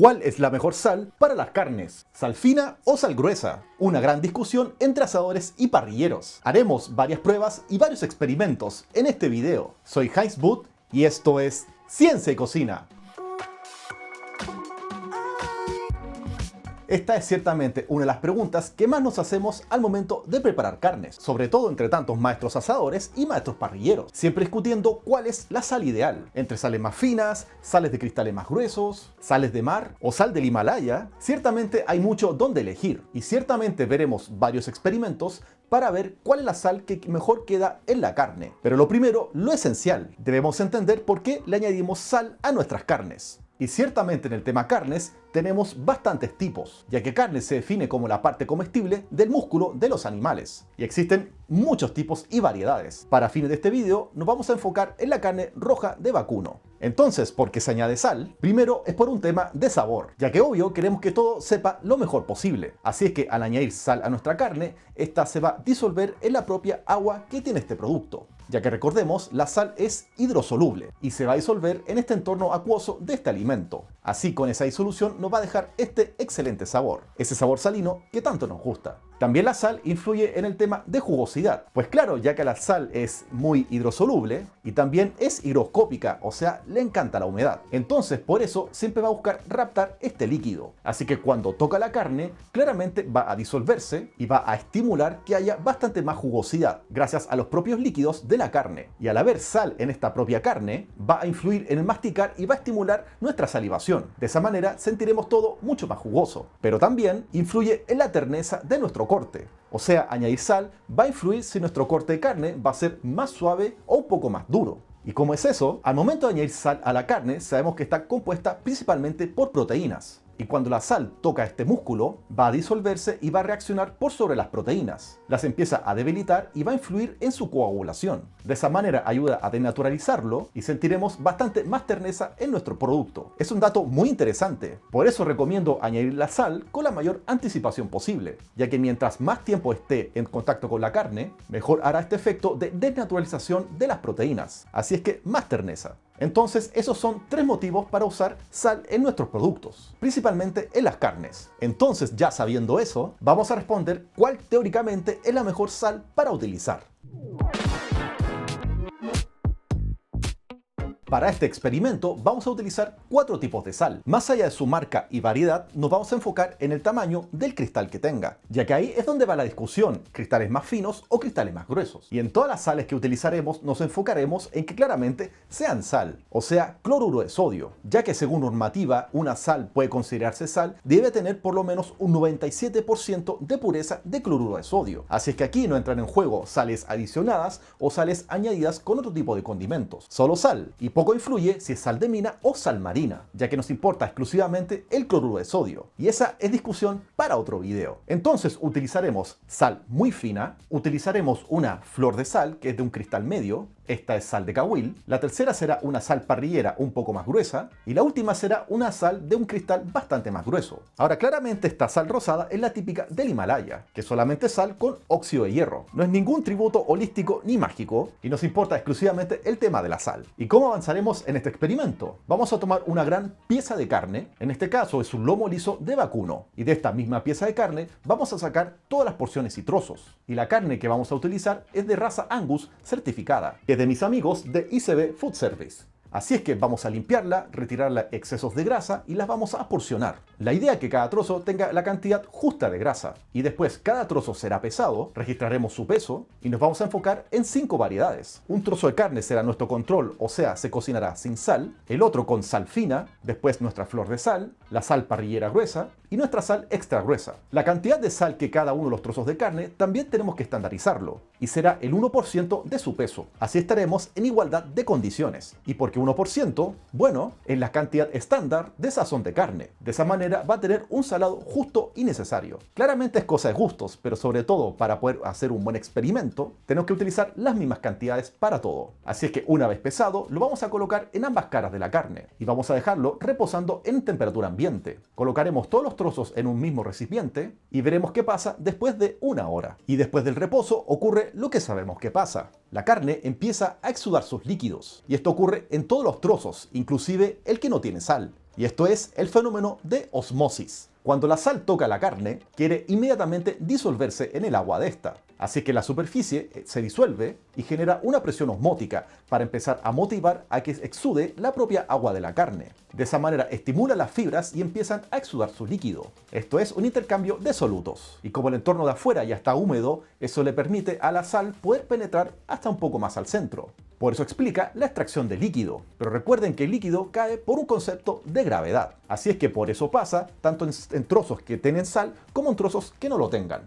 ¿Cuál es la mejor sal para las carnes? ¿Sal fina o sal gruesa? Una gran discusión entre asadores y parrilleros. Haremos varias pruebas y varios experimentos en este video. Soy Heinz Butt y esto es Ciencia y Cocina. Esta es ciertamente una de las preguntas que más nos hacemos al momento de preparar carnes, sobre todo entre tantos maestros asadores y maestros parrilleros, siempre discutiendo cuál es la sal ideal, entre sales más finas, sales de cristales más gruesos, sales de mar o sal del Himalaya. Ciertamente hay mucho donde elegir y ciertamente veremos varios experimentos para ver cuál es la sal que mejor queda en la carne. Pero lo primero, lo esencial, debemos entender por qué le añadimos sal a nuestras carnes. Y ciertamente en el tema carnes tenemos bastantes tipos, ya que carne se define como la parte comestible del músculo de los animales. Y existen muchos tipos y variedades. Para fines de este video nos vamos a enfocar en la carne roja de vacuno. Entonces, ¿por qué se añade sal? Primero es por un tema de sabor, ya que obvio queremos que todo sepa lo mejor posible. Así es que al añadir sal a nuestra carne, esta se va a disolver en la propia agua que tiene este producto. Ya que recordemos, la sal es hidrosoluble y se va a disolver en este entorno acuoso de este alimento. Así, con esa disolución nos va a dejar este excelente sabor, ese sabor salino que tanto nos gusta. También la sal influye en el tema de jugosidad, pues claro, ya que la sal es muy hidrosoluble y también es higroscópica, o sea, le encanta la humedad. Entonces, por eso siempre va a buscar raptar este líquido. Así que cuando toca la carne, claramente va a disolverse y va a estimular que haya bastante más jugosidad, gracias a los propios líquidos de la carne. Y al haber sal en esta propia carne, va a influir en el masticar y va a estimular nuestra salivación. De esa manera sentiremos todo mucho más jugoso. Pero también influye en la terneza de nuestro corte. O sea, añadir sal va a influir si nuestro corte de carne va a ser más suave o un poco más duro. ¿Y cómo es eso? Al momento de añadir sal a la carne, sabemos que está compuesta principalmente por proteínas. Y cuando la sal toca este músculo, va a disolverse y va a reaccionar por sobre las proteínas. Las empieza a debilitar y va a influir en su coagulación. De esa manera ayuda a denaturalizarlo y sentiremos bastante más terneza en nuestro producto. Es un dato muy interesante. Por eso recomiendo añadir la sal con la mayor anticipación posible, ya que mientras más tiempo esté en contacto con la carne, mejor hará este efecto de desnaturalización de las proteínas. Así es que más terneza. Entonces, esos son 3 motivos para usar sal en nuestros productos, principalmente en las carnes. Entonces, ya sabiendo eso, vamos a responder cuál teóricamente es la mejor sal para utilizar. Para este experimento vamos a utilizar 4 tipos de sal. Más allá de su marca y variedad, nos vamos a enfocar en el tamaño del cristal que tenga, ya que ahí es donde va la discusión, cristales más finos o cristales más gruesos. Y en todas las sales que utilizaremos nos enfocaremos en que claramente sean sal, o sea, cloruro de sodio, ya que según normativa una sal puede considerarse sal, debe tener por lo menos un 97% de pureza de cloruro de sodio. Así es que aquí no entran en juego sales adicionadas o sales añadidas con otro tipo de condimentos, solo sal. Y poco influye si es sal de mina o sal marina, ya que nos importa exclusivamente el cloruro de sodio. Y esa es discusión para otro video. Entonces utilizaremos sal muy fina, utilizaremos una flor de sal, que es de un cristal medio, esta es sal de Cahuil, la tercera será una sal parrillera un poco más gruesa, y la última será una sal de un cristal bastante más grueso. Ahora, claramente esta sal rosada es la típica del Himalaya, que es solamente sal con óxido de hierro. No es ningún tributo holístico ni mágico, y nos importa exclusivamente el tema de la sal. ¿Y cómo avanzaremos en este experimento? Vamos a tomar una gran pieza de carne, en este caso es un lomo liso de vacuno, y de esta misma pieza de carne vamos a sacar todas las porciones y trozos. Y la carne que vamos a utilizar es de raza Angus certificada, que es de mis amigos de ICB Food Service. Así es que vamos a limpiarla, retirarle excesos de grasa y las vamos a porcionar. La idea es que cada trozo tenga la cantidad justa de grasa. Y después cada trozo será pesado, registraremos su peso y nos vamos a enfocar en 5 variedades. Un trozo de carne será nuestro control, o sea, se cocinará sin sal. El otro con sal fina, después nuestra flor de sal, la sal parrillera gruesa y nuestra sal extra gruesa. La cantidad de sal que cada uno de los trozos de carne también tenemos que estandarizarlo. Y será el 1% de su peso. Así estaremos en igualdad de condiciones. Y porque 1%, bueno, es la cantidad estándar de sazón de carne. De esa manera va a tener un salado justo y necesario. Claramente es cosa de gustos, pero sobre todo para poder hacer un buen experimento, tenemos que utilizar las mismas cantidades para todo. Así es que una vez pesado, lo vamos a colocar en ambas caras de la carne y vamos a dejarlo reposando en temperatura ambiente. Colocaremos todos los trozos en un mismo recipiente y veremos qué pasa después de 1 hora. Y después del reposo ocurre lo que sabemos que pasa. La carne empieza a exudar sus líquidos y esto ocurre en todos los trozos, inclusive el que no tiene sal. y esto es el fenómeno de osmosis. Cuando la sal toca la carne, quiere inmediatamente disolverse en el agua de esta. Así que la superficie se disuelve y genera una presión osmótica para empezar a motivar a que exude la propia agua de la carne. De esa manera estimula las fibras y empiezan a exudar su líquido. Esto es un intercambio de solutos. Y como el entorno de afuera ya está húmedo, eso le permite a la sal poder penetrar hasta un poco más al centro. Por eso explica la extracción de líquido. Pero recuerden que el líquido cae por un concepto de gravedad. Así es que por eso pasa tanto en trozos que tienen sal como en trozos que no lo tengan.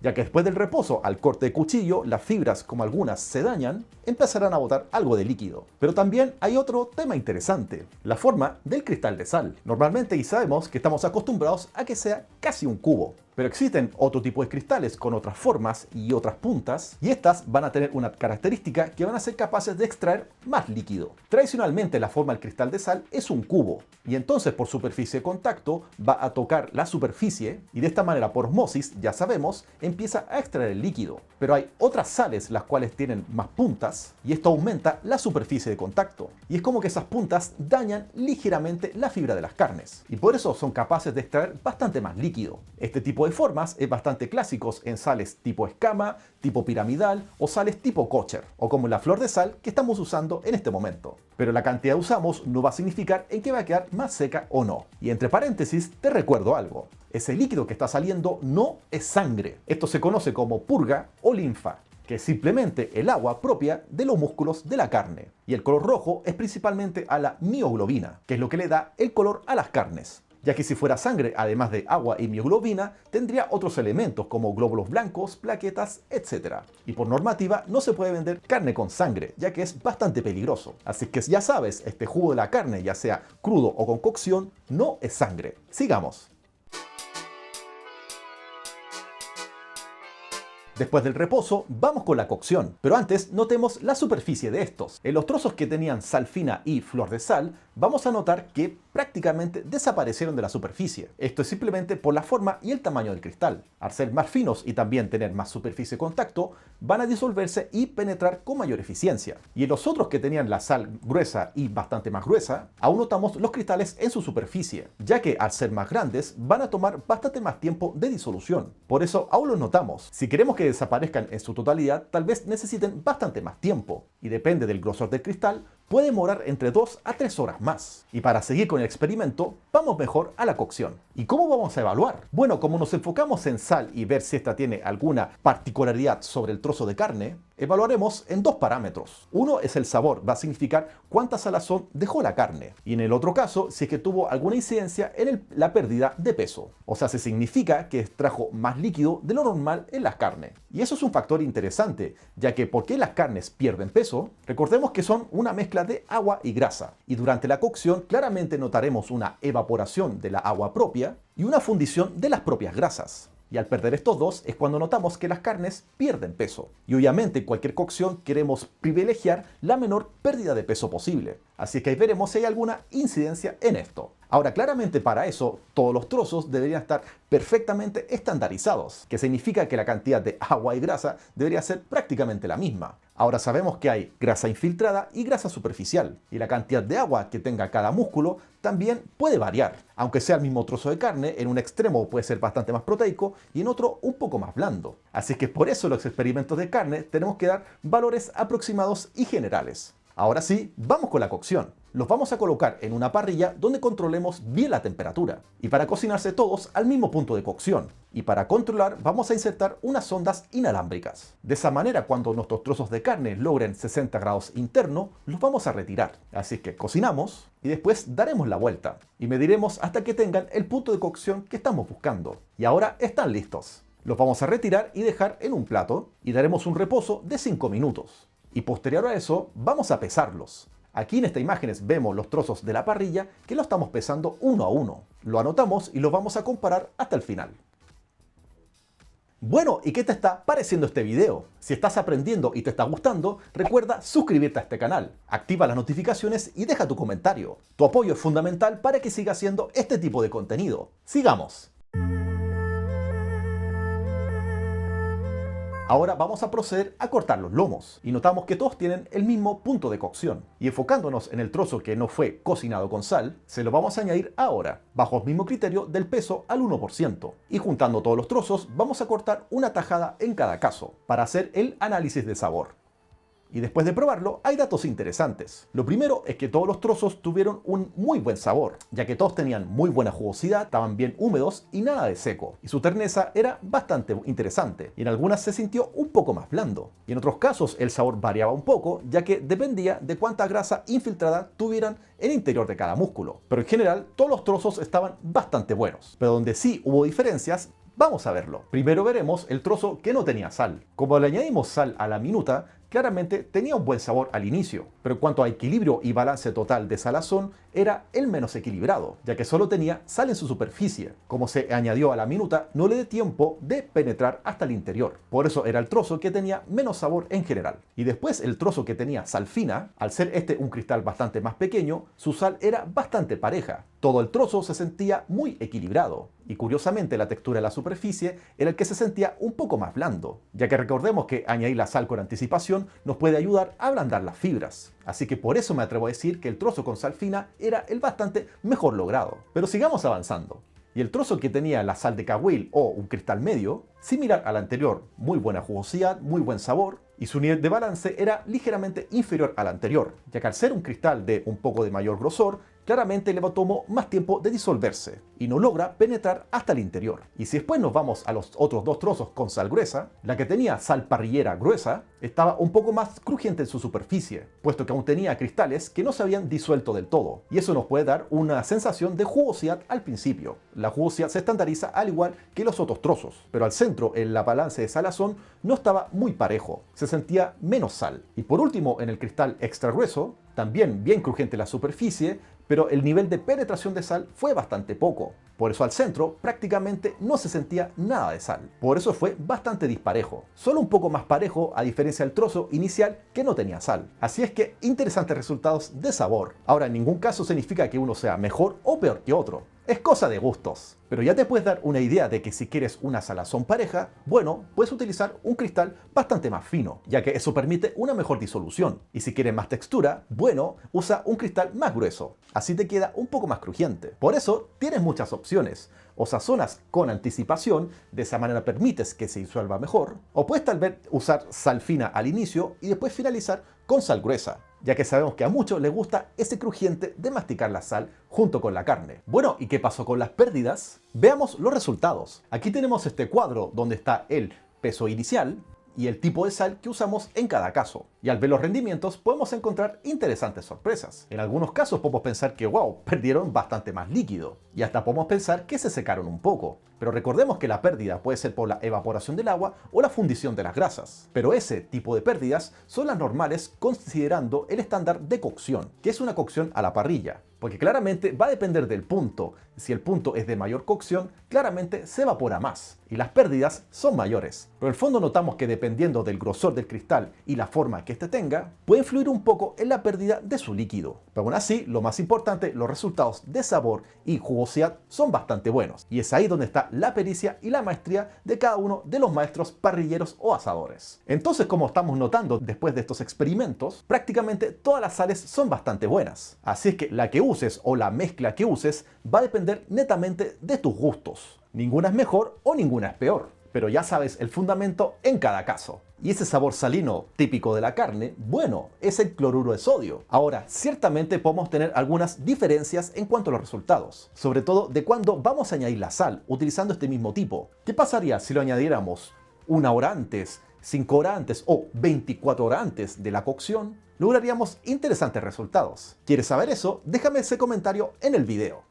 Ya que después del reposo, al corte de cuchillo, las fibras, como algunas se dañan, empezarán a botar algo de líquido. Pero también hay otro tema interesante, la forma del cristal de sal. Normalmente y sabemos que estamos acostumbrados a que sea casi un cubo. Pero existen otro tipo de cristales con otras formas y otras puntas, y estas van a tener una característica que van a ser capaces de extraer más líquido. Tradicionalmente la forma del cristal de sal es un cubo, y entonces por superficie de contacto va a tocar la superficie, y de esta manera por osmosis, ya sabemos, empieza a extraer el líquido. Pero hay otras sales las cuales tienen más puntas, y esto aumenta la superficie de contacto. Y es como que esas puntas dañan ligeramente la fibra de las carnes, y por eso son capaces de extraer bastante más líquido. Este tipo de formas es bastante clásicos en sales tipo escama, tipo piramidal o sales tipo kosher, o como la flor de sal que estamos usando en este momento. Pero la cantidad que usamos no va a significar en que va a quedar más seca o no. Y entre paréntesis te recuerdo algo, ese líquido que está saliendo no es sangre. Esto se conoce como purga o linfa, que es simplemente el agua propia de los músculos de la carne. Y el color rojo es principalmente a la mioglobina, que es lo que le da el color a las carnes. Ya que si fuera sangre, además de agua y mioglobina, tendría otros elementos como glóbulos blancos, plaquetas, etc. Y por normativa no se puede vender carne con sangre, ya que es bastante peligroso. Así que ya sabes, este jugo de la carne, ya sea crudo o con cocción, no es sangre. Sigamos. Después del reposo, vamos con la cocción. Pero antes, notemos la superficie de estos. En los trozos que tenían sal fina y flor de sal, vamos a notar que prácticamente desaparecieron de la superficie. Esto es simplemente por la forma y el tamaño del cristal. Al ser más finos y también tener más superficie de contacto, van a disolverse y penetrar con mayor eficiencia. Y en los otros que tenían la sal gruesa y bastante más gruesa, aún notamos los cristales en su superficie, ya que al ser más grandes, van a tomar bastante más tiempo de disolución. Por eso aún los notamos. Si queremos que desaparezcan en su totalidad, tal vez necesiten bastante más tiempo, y depende del grosor del cristal, puede demorar entre 2 a 3 horas más. Y para seguir con el experimento, vamos mejor a la cocción. ¿Y cómo vamos a evaluar? Bueno, como nos enfocamos en sal y ver si esta tiene alguna particularidad sobre el trozo de carne, evaluaremos en dos parámetros. Uno es el sabor, va a significar cuánta salazón dejó la carne. Y en el otro caso, si es que tuvo alguna incidencia en la pérdida de peso. O sea, se significa que extrajo más líquido de lo normal en las carnes. Y eso es un factor interesante, ya que ¿por qué las carnes pierden peso? Recordemos que son una mezcla de agua y grasa. Y durante la cocción claramente notaremos una evaporación de la agua propia y una fundición de las propias grasas. Y al perder estos dos es cuando notamos que las carnes pierden peso. Y obviamente en cualquier cocción queremos privilegiar la menor pérdida de peso posible. Así que ahí veremos si hay alguna incidencia en esto. Ahora, claramente para eso, todos los trozos deberían estar perfectamente estandarizados, que significa que la cantidad de agua y grasa debería ser prácticamente la misma. Ahora sabemos que hay grasa infiltrada y grasa superficial, y la cantidad de agua que tenga cada músculo también puede variar. Aunque sea el mismo trozo de carne, en un extremo puede ser bastante más proteico y en otro un poco más blando. Así que por eso en los experimentos de carne tenemos que dar valores aproximados y generales. Ahora sí, vamos con la cocción. Los vamos a colocar en una parrilla donde controlemos bien la temperatura. Y para cocinarse todos al mismo punto de cocción. Y para controlar vamos a insertar unas sondas inalámbricas. De esa manera cuando nuestros trozos de carne logren 60 grados interno, los vamos a retirar. Así que cocinamos y después daremos la vuelta. Y mediremos hasta que tengan el punto de cocción que estamos buscando. Y ahora están listos. Los vamos a retirar y dejar en un plato y daremos un reposo de 5 minutos. Y posterior a eso vamos a pesarlos. Aquí en esta imagen vemos los trozos de la parrilla que lo estamos pesando uno a uno. Lo anotamos y los vamos a comparar hasta el final. Bueno, ¿y qué te está pareciendo este video? Si estás aprendiendo y te está gustando, recuerda suscribirte a este canal, activa las notificaciones y deja tu comentario. Tu apoyo es fundamental para que siga haciendo este tipo de contenido. ¡Sigamos! Ahora vamos a proceder a cortar los lomos y notamos que todos tienen el mismo punto de cocción. Y enfocándonos en el trozo que no fue cocinado con sal, se lo vamos a añadir ahora, bajo el mismo criterio del peso al 1%. Y juntando todos los trozos vamos a cortar una tajada en cada caso, para hacer el análisis de sabor. Y después de probarlo, hay datos interesantes. Lo primero es que todos los trozos tuvieron un muy buen sabor, ya que todos tenían muy buena jugosidad, estaban bien húmedos y nada de seco. Y su terneza era bastante interesante, y en algunas se sintió un poco más blando. Y en otros casos el sabor variaba un poco, ya que dependía de cuánta grasa infiltrada tuvieran en el interior de cada músculo. Pero en general todos los trozos estaban bastante buenos. Pero donde sí hubo diferencias, vamos a verlo. Primero veremos el trozo que no tenía sal. Como le añadimos sal a la minuta, claramente tenía un buen sabor al inicio, pero en cuanto a equilibrio y balance total de salazón, era el menos equilibrado, ya que solo tenía sal en su superficie. Como se añadió a la minuta, no le dio tiempo de penetrar hasta el interior. Por eso era el trozo que tenía menos sabor en general. Y después el trozo que tenía sal fina, al ser este un cristal bastante más pequeño, su sal era bastante pareja. Todo el trozo se sentía muy equilibrado. Y curiosamente la textura de la superficie era el que se sentía un poco más blando, ya que recordemos que añadir la sal con anticipación nos puede ayudar a ablandar las fibras. Así que por eso me atrevo a decir que el trozo con sal fina era el bastante mejor logrado. Pero sigamos avanzando. Y el trozo que tenía la sal de cahuil o un cristal medio, similar al anterior, muy buena jugosidad, muy buen sabor, y su nivel de balance era ligeramente inferior al anterior, ya que al ser un cristal de un poco de mayor grosor, claramente le tomó más tiempo de disolverse y no logra penetrar hasta el interior. Y si después nos vamos a los otros dos trozos con sal gruesa, la que tenía sal parrillera gruesa estaba un poco más crujiente en su superficie, puesto que aún tenía cristales que no se habían disuelto del todo, y eso nos puede dar una sensación de jugosidad al principio. La jugosidad se estandariza al igual que los otros trozos, pero al centro, en la balance de salazón, no estaba muy parejo, se sentía menos sal. Y por último, en el cristal extra grueso, también bien crujiente la superficie, pero el nivel de penetración de sal fue bastante poco. Por eso al centro prácticamente no se sentía nada de sal. Por eso fue bastante disparejo. Solo un poco más parejo a diferencia del trozo inicial que no tenía sal. Así es que interesantes resultados de sabor. Ahora en ningún caso significa que uno sea mejor o peor que otro. Es cosa de gustos. Pero ya te puedes dar una idea de que si quieres una salazón pareja, bueno, puedes utilizar un cristal bastante más fino, ya que eso permite una mejor disolución. Y si quieres más textura, bueno, usa un cristal más grueso. Así te queda un poco más crujiente. Por eso tienes muchas opciones. O sazonas con anticipación, de esa manera permites que se disuelva mejor. O puedes tal vez usar sal fina al inicio y después finalizar con sal gruesa, ya que sabemos que a muchos les gusta ese crujiente de masticar la sal junto con la carne. Bueno, ¿y qué pasó con las pérdidas? Veamos los resultados. Aquí tenemos este cuadro donde está el peso inicial y el tipo de sal que usamos en cada caso. Y al ver los rendimientos podemos encontrar interesantes sorpresas. En algunos casos podemos pensar que wow, perdieron bastante más líquido. Y hasta podemos pensar que se secaron un poco. Pero recordemos que la pérdida puede ser por la evaporación del agua o la fundición de las grasas. Pero ese tipo de pérdidas son las normales considerando el estándar de cocción, que es una cocción a la parrilla. Porque claramente va a depender del punto. Si el punto es de mayor cocción, claramente se evapora más y las pérdidas son mayores. Pero en el fondo notamos que dependiendo del grosor del cristal y la forma que éste tenga, puede influir un poco en la pérdida de su líquido. Pero aún así, lo más importante, los resultados de sabor y jugosidad son bastante buenos. Y es ahí donde está la pericia y la maestría de cada uno de los maestros parrilleros o asadores. Entonces, como estamos notando después de estos experimentos, prácticamente todas las sales son bastante buenas. Así es que la que uses o la mezcla que uses va a depender netamente de tus gustos. Ninguna es mejor o ninguna es peor, pero ya sabes el fundamento en cada caso. Y ese sabor salino típico de la carne, bueno, es el cloruro de sodio. Ahora, ciertamente podemos tener algunas diferencias en cuanto a los resultados, sobre todo de cuando vamos a añadir la sal utilizando este mismo tipo. ¿Qué pasaría si lo añadiéramos 1 hora antes, 5 horas antes o 24 horas antes de la cocción? Lograríamos interesantes resultados. ¿Quieres saber eso? Déjame ese comentario en el video.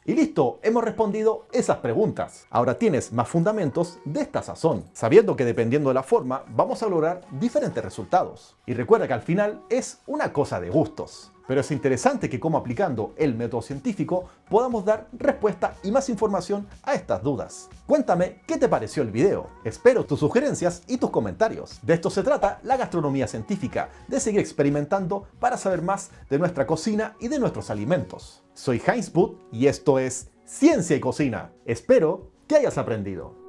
Y listo, hemos respondido esas preguntas. Ahora tienes más fundamentos de esta sazón, sabiendo que dependiendo de la forma vamos a lograr diferentes resultados. Y recuerda que al final es una cosa de gustos. Pero es interesante que como aplicando el método científico podamos dar respuesta y más información a estas dudas. Cuéntame qué te pareció el video. Espero tus sugerencias y tus comentarios. De esto se trata la gastronomía científica, de seguir experimentando para saber más de nuestra cocina y de nuestros alimentos. Soy Heinz Butt y esto es Ciencia y Cocina. Espero que hayas aprendido.